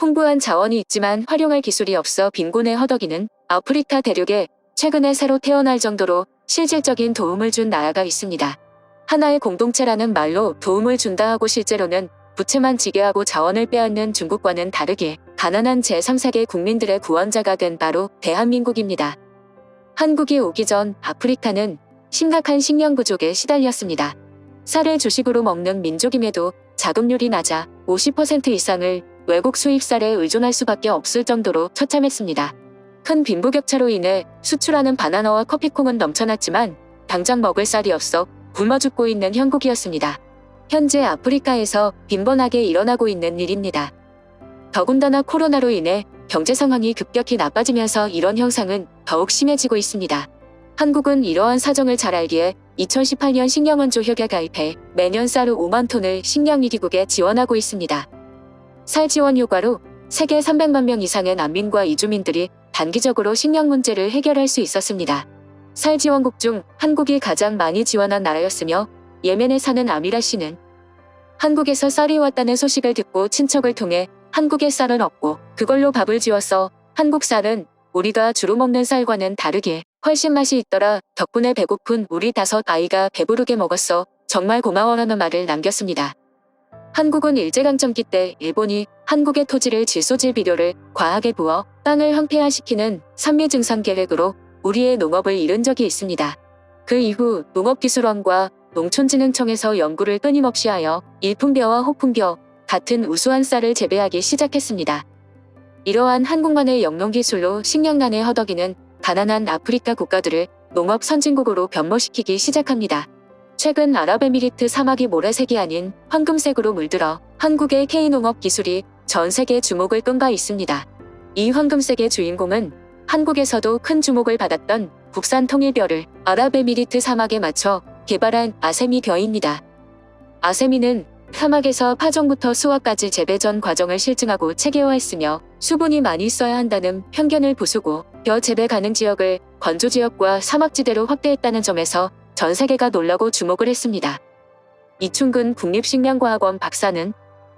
풍부한 자원이 있지만 활용할 기술이 없어 빈곤에 허덕이는 아프리카 대륙에 최근에 새로 태어날 정도로 실질적인 도움을 준 나라가 있습니다. 하나의 공동체라는 말로 도움을 준다 하고 실제로는 부채만 지게 하고 자원을 빼앗는 중국과는 다르게 가난한 제3세계 국민들의 구원자가 된 바로 대한민국입니다. 한국이 오기 전 아프리카는 심각한 식량 부족에 시달렸습니다. 쌀을 주식으로 먹는 민족임에도 자급률이 낮아 50% 이상을 외국 수입 쌀에 의존할 수밖에 없을 정도로 처참했습니다. 큰 빈부격차로 인해 수출하는 바나나와 커피콩은 넘쳐났지만 당장 먹을 쌀이 없어 굶어 죽고 있는 형국이었습니다. 현재 아프리카에서 빈번하게 일어나고 있는 일입니다. 더군다나 코로나로 인해 경제 상황이 급격히 나빠지면서 이런 현상은 더욱 심해지고 있습니다. 한국은 이러한 사정을 잘 알기에 2018년 식량원조 협약에 가입해 매년 쌀 5만 톤을 식량위기국에 지원하고 있습니다. 쌀 지원 효과로 세계 300만 명 이상의 난민과 이주민들이 단기적으로 식량 문제를 해결할 수 있었습니다. 쌀 지원국 중 한국이 가장 많이 지원한 나라였으며 예멘에 사는 아미라 씨는 한국에서 쌀이 왔다는 소식을 듣고 친척을 통해 한국에 쌀은 없고 그걸로 밥을 지었어. 한국 쌀은 우리가 주로 먹는 쌀과는 다르게 훨씬 맛이 있더라. 덕분에 배고픈 우리 5 아이가 배부르게 먹었어. 정말 고마워라는 말을 남겼습니다. 한국은 일제강점기 때 일본이 한국의 토지를 질소질 비료를 과하게 부어 땅을 황폐화시키는 산미증산 계획으로 우리의 농업을 잃은 적이 있습니다. 그 이후 농업기술원과 농촌진흥청에서 연구를 끊임없이 하여 일품벼와 호품벼 같은 우수한 쌀을 재배하기 시작했습니다. 이러한 한국만의 영농기술로 식량난에 허덕이는 가난한 아프리카 국가들을 농업 선진국으로 변모시키기 시작합니다. 최근 아랍에미리트 사막이 모래색이 아닌 황금색으로 물들어 한국의 K농업 기술이 전 세계 주목을 끈 바 있습니다. 이 황금색의 주인공은 한국에서도 큰 주목을 받았던 국산 통일벼를 아랍에미리트 사막에 맞춰 개발한 아세미 벼입니다. 아세미는 사막에서 파종부터 수확까지 재배 전 과정을 실증하고 체계화했으며 수분이 많이 있어야 한다는 편견을 부수고 벼 재배 가능 지역을 건조지역과 사막지대로 확대했다는 점에서 전 세계가 놀라고 주목을 했습니다. 이충근 국립식량과학원 박사는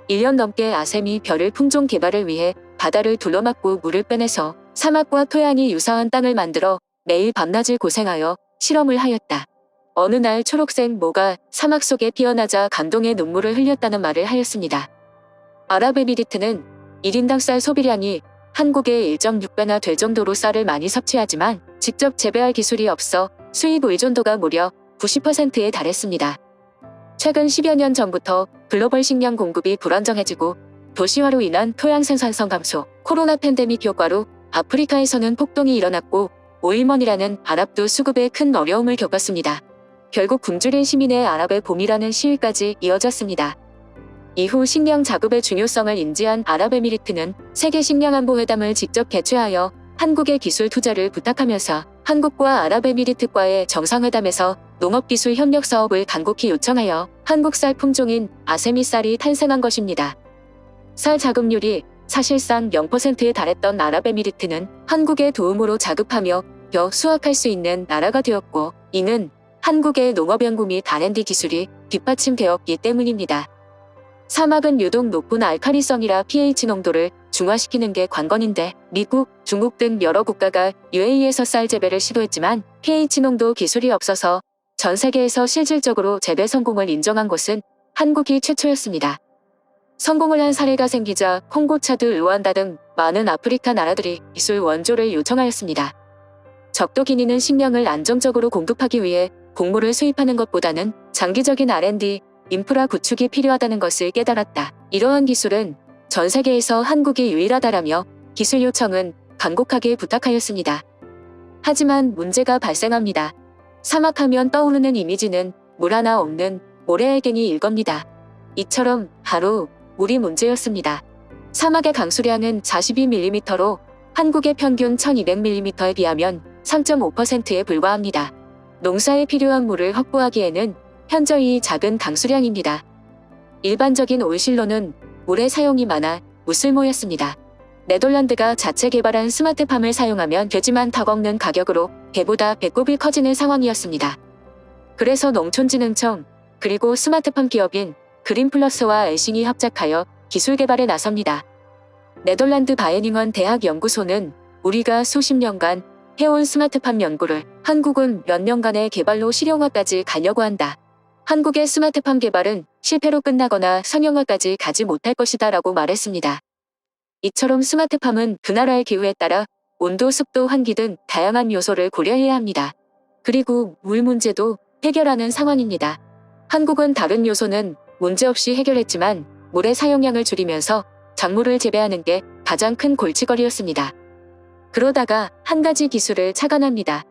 1년 넘게 아세미 벼를 품종 개발을 위해 바다를 둘러막고 물을 빼내서 사막과 토양이 유사한 땅을 만들어 매일 밤낮을 고생하여 실험을 하였다. 어느 날 초록색 모가 사막 속에 피어나자 감동의 눈물을 흘렸다는 말을 하였습니다. 아랍에미리트는 1인당 쌀 소비량이 한국의 1.6배나 될 정도로 쌀을 많이 섭취하지만 직접 재배할 기술이 없어 수입 의존도가 무려 90%에 달했습니다. 최근 10여 년 전부터 글로벌 식량 공급이 불안정해지고 도시화로 인한 토양 생산성 감소, 코로나 팬데믹 효과로 아프리카에서는 폭동이 일어났고 오일머니라는 아랍도 수급에 큰 어려움을 겪었습니다. 결국 굶주린 시민의 아랍의 봄이라는 시위까지 이어졌습니다. 이후 식량 자급의 중요성을 인지한 아랍에미리트는 세계식량안보회담을 직접 개최하여 한국의 기술 투자를 부탁하면서 한국과 아랍에미리트과의 정상회담에서 농업기술 협력 사업을 간곡히 요청하여 한국 쌀 품종인 아세미 쌀이 탄생한 것입니다. 쌀 자급률이 사실상 0%에 달했던 아랍에미리트는 한국의 도움으로 자급하며 벼 수확할 수 있는 나라가 되었고 이는 한국의 농업연구 및 R&D 기술이 뒷받침되었기 때문입니다. 사막은 유독 높은 알칼리성이라 pH 농도를 중화시키는 게 관건인데 미국, 중국 등 여러 국가가 UAE에서 쌀 재배를 시도했지만 pH 농도 기술이 없어서 전 세계에서 실질적으로 재배 성공을 인정한 곳은 한국이 최초였습니다. 성공을 한 사례가 생기자 콩고, 차드, 르완다 등 많은 아프리카 나라들이 기술 원조를 요청하였습니다. 적도 기니는 식량을 안정적으로 공급하기 위해 곡물을 수입하는 것보다는 장기적인 R&D, 인프라 구축이 필요하다는 것을 깨달았다. 이러한 기술은 전 세계에서 한국이 유일하다라며 기술 요청은 간곡하게 부탁하였습니다. 하지만 문제가 발생합니다. 사막하면 떠오르는 이미지는 물 하나 없는 모래알갱이일 겁니다. 이처럼 바로 물이 문제였습니다. 사막의 강수량은 42mm로 한국의 평균 1200mm에 비하면 3.5%에 불과합니다. 농사에 필요한 물을 확보하기에는 현저히 작은 강수량입니다. 일반적인 오일실로는 물의 사용이 많아 무쓸모였습니다. 네덜란드가 자체 개발한 스마트팜을 사용하면 돼지만 다 먹는 가격으로 배보다 배꼽이 커지는 상황이었습니다. 그래서 농촌진흥청 그리고 스마트팜 기업인 그린플러스와 엘싱이 합작하여 기술 개발에 나섭니다. 네덜란드 바이에닝원 대학 연구소는 우리가 수십 년간 해온 스마트팜 연구를 한국은 몇 년간의 개발로 실용화까지 가려고 한다. 한국의 스마트팜 개발은 실패로 끝나거나 상용화까지 가지 못할 것이다 라고 말했습니다. 이처럼 스마트팜은 그 나라의 기후에 따라 온도, 습도, 환기 등 다양한 요소를 고려해야 합니다. 그리고 물 문제도 해결하는 상황입니다. 한국은 다른 요소는 문제없이 해결했지만 물의 사용량을 줄이면서 작물을 재배하는 게 가장 큰 골칫거리였습니다. 그러다가 한 가지 기술을 착안합니다.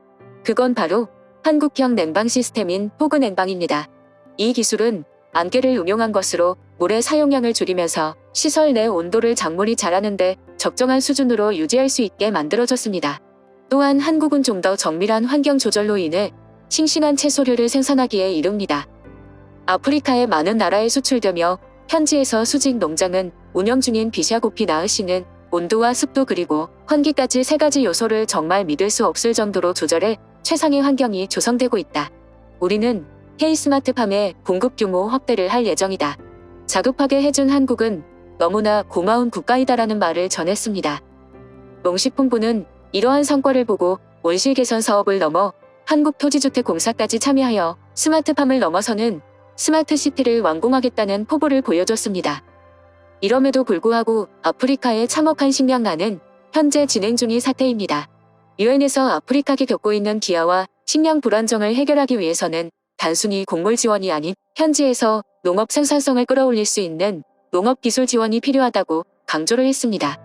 그건 바로 한국형 냉방 시스템인 포그 냉방입니다. 이 기술은 안개를 응용한 것으로 물의 사용량을 줄이면서 시설 내 온도를 작물이 자라는데 적정한 수준으로 유지할 수 있게 만들어졌습니다. 또한 한국은 좀 더 정밀한 환경 조절로 인해 싱싱한 채소류를 생산하기에 이릅니다. 아프리카의 많은 나라에 수출되며 현지에서 수직 농장은 운영 중인 비샤고피 나으시는 온도와 습도 그리고 환기까지 세 가지 요소를 정말 믿을 수 없을 정도로 조절해 최상의 환경이 조성되고 있다. 우리는 K-스마트팜의 공급 규모 확대를 할 예정이다. 자급하게 해준 한국은 너무나 고마운 국가이다라는 말을 전했습니다. 농식품부는 이러한 성과를 보고 온실 개선 사업을 넘어 한국토지주택공사까지 참여하여 스마트팜을 넘어서는 스마트시티를 완공하겠다는 포부를 보여줬습니다. 이럼에도 불구하고 아프리카의 참혹한 식량난은 현재 진행 중인 사태입니다. 유엔에서 아프리카가 겪고 있는 기아와 식량 불안정을 해결하기 위해서는 단순히 곡물 지원이 아닌 현지에서 농업 생산성을 끌어올릴 수 있는 농업기술 지원이 필요하다고 강조를 했습니다.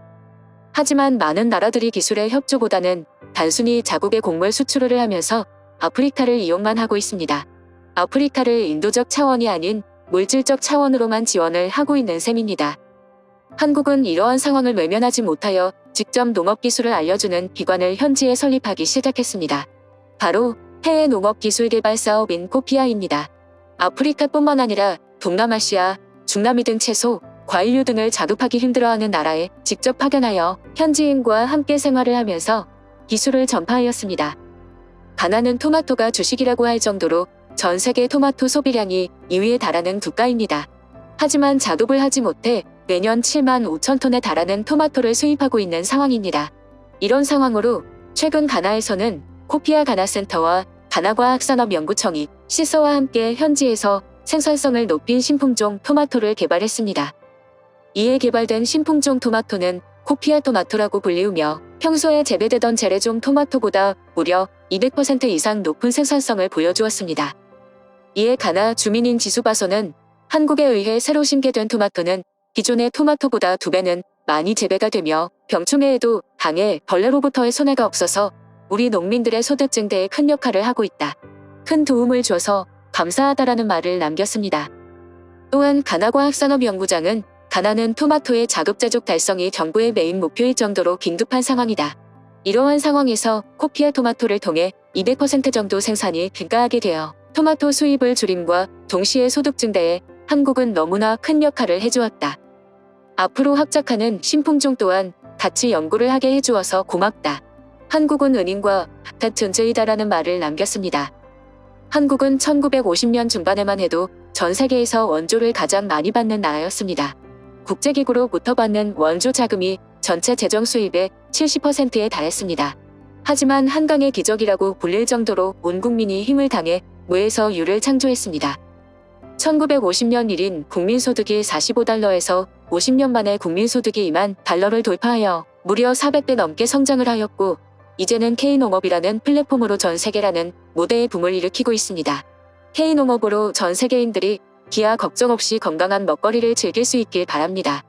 하지만 많은 나라들이 기술의 협조보다는 단순히 자국의 곡물 수출을 하면서 아프리카를 이용만 하고 있습니다. 아프리카를 인도적 차원이 아닌 물질적 차원으로만 지원을 하고 있는 셈입니다. 한국은 이러한 상황을 외면하지 못하여 직접 농업기술을 알려주는 기관을 현지에 설립하기 시작했습니다. 바로 해외 농업기술개발 사업인 코피아입니다. 아프리카뿐만 아니라 동남아시아, 중남미 등 채소, 과일류 등을 자급하기 힘들어하는 나라에 직접 파견하여 현지인과 함께 생활을 하면서 기술을 전파하였습니다. 가나는 토마토가 주식이라고 할 정도로 전 세계 토마토 소비량이 2위에 달하는 국가입니다. 하지만 자급을 하지 못해 매년 7만 5천 톤에 달하는 토마토를 수입하고 있는 상황입니다. 이런 상황으로 최근 가나에서는 코피아 가나센터와 가나과학산업연구청이 시서와 함께 현지에서 생산성을 높인 신품종 토마토를 개발했습니다. 이에 개발된 신품종 토마토는 코피아 토마토라고 불리우며 평소에 재배되던 재래종 토마토보다 무려 200% 이상 높은 생산성을 보여주었습니다. 이에 가나 주민인 지수바소는 한국에 의해 새로 심게된 토마토는 기존의 토마토보다 2배는 많이 재배가 되며 병충해에도 강해 벌레로부터의 손해가 없어서 우리 농민들의 소득 증대에 큰 역할을 하고 있다. 큰 도움을 줘서 감사하다라는 말을 남겼습니다. 또한 가나과학산업연구장은 가나는 토마토의 자급자족 달성이 정부의 메인 목표일 정도로 긴급한 상황이다. 이러한 상황에서 코피아 토마토를 통해 200% 정도 생산이 증가하게 되어 토마토 수입을 줄임과 동시에 소득 증대에 한국은 너무나 큰 역할을 해주었다. 앞으로 합작하는 신품종 또한 같이 연구를 하게 해주어서 고맙다. 한국은 은인과 같은 존재이다라는 말을 남겼습니다. 한국은 1950년 중반에만 해도 전 세계에서 원조를 가장 많이 받는 나라였습니다. 국제기구로부터 받는 원조 자금이 전체 재정 수입의 70%에 달했습니다. 하지만 한강의 기적이라고 불릴 정도로 온 국민이 힘을 당해 무에서 유를 창조했습니다. 1950년 1인 국민소득이 45달러에서 50년 만에 국민소득이 2만 달러를 돌파하여 무려 400배 넘게 성장을 하였고 이제는 K농업이라는 플랫폼으로 전 세계라는 무대의 붐을 일으키고 있습니다. K농업으로 전 세계인들이 기아 걱정 없이 건강한 먹거리를 즐길 수 있길 바랍니다.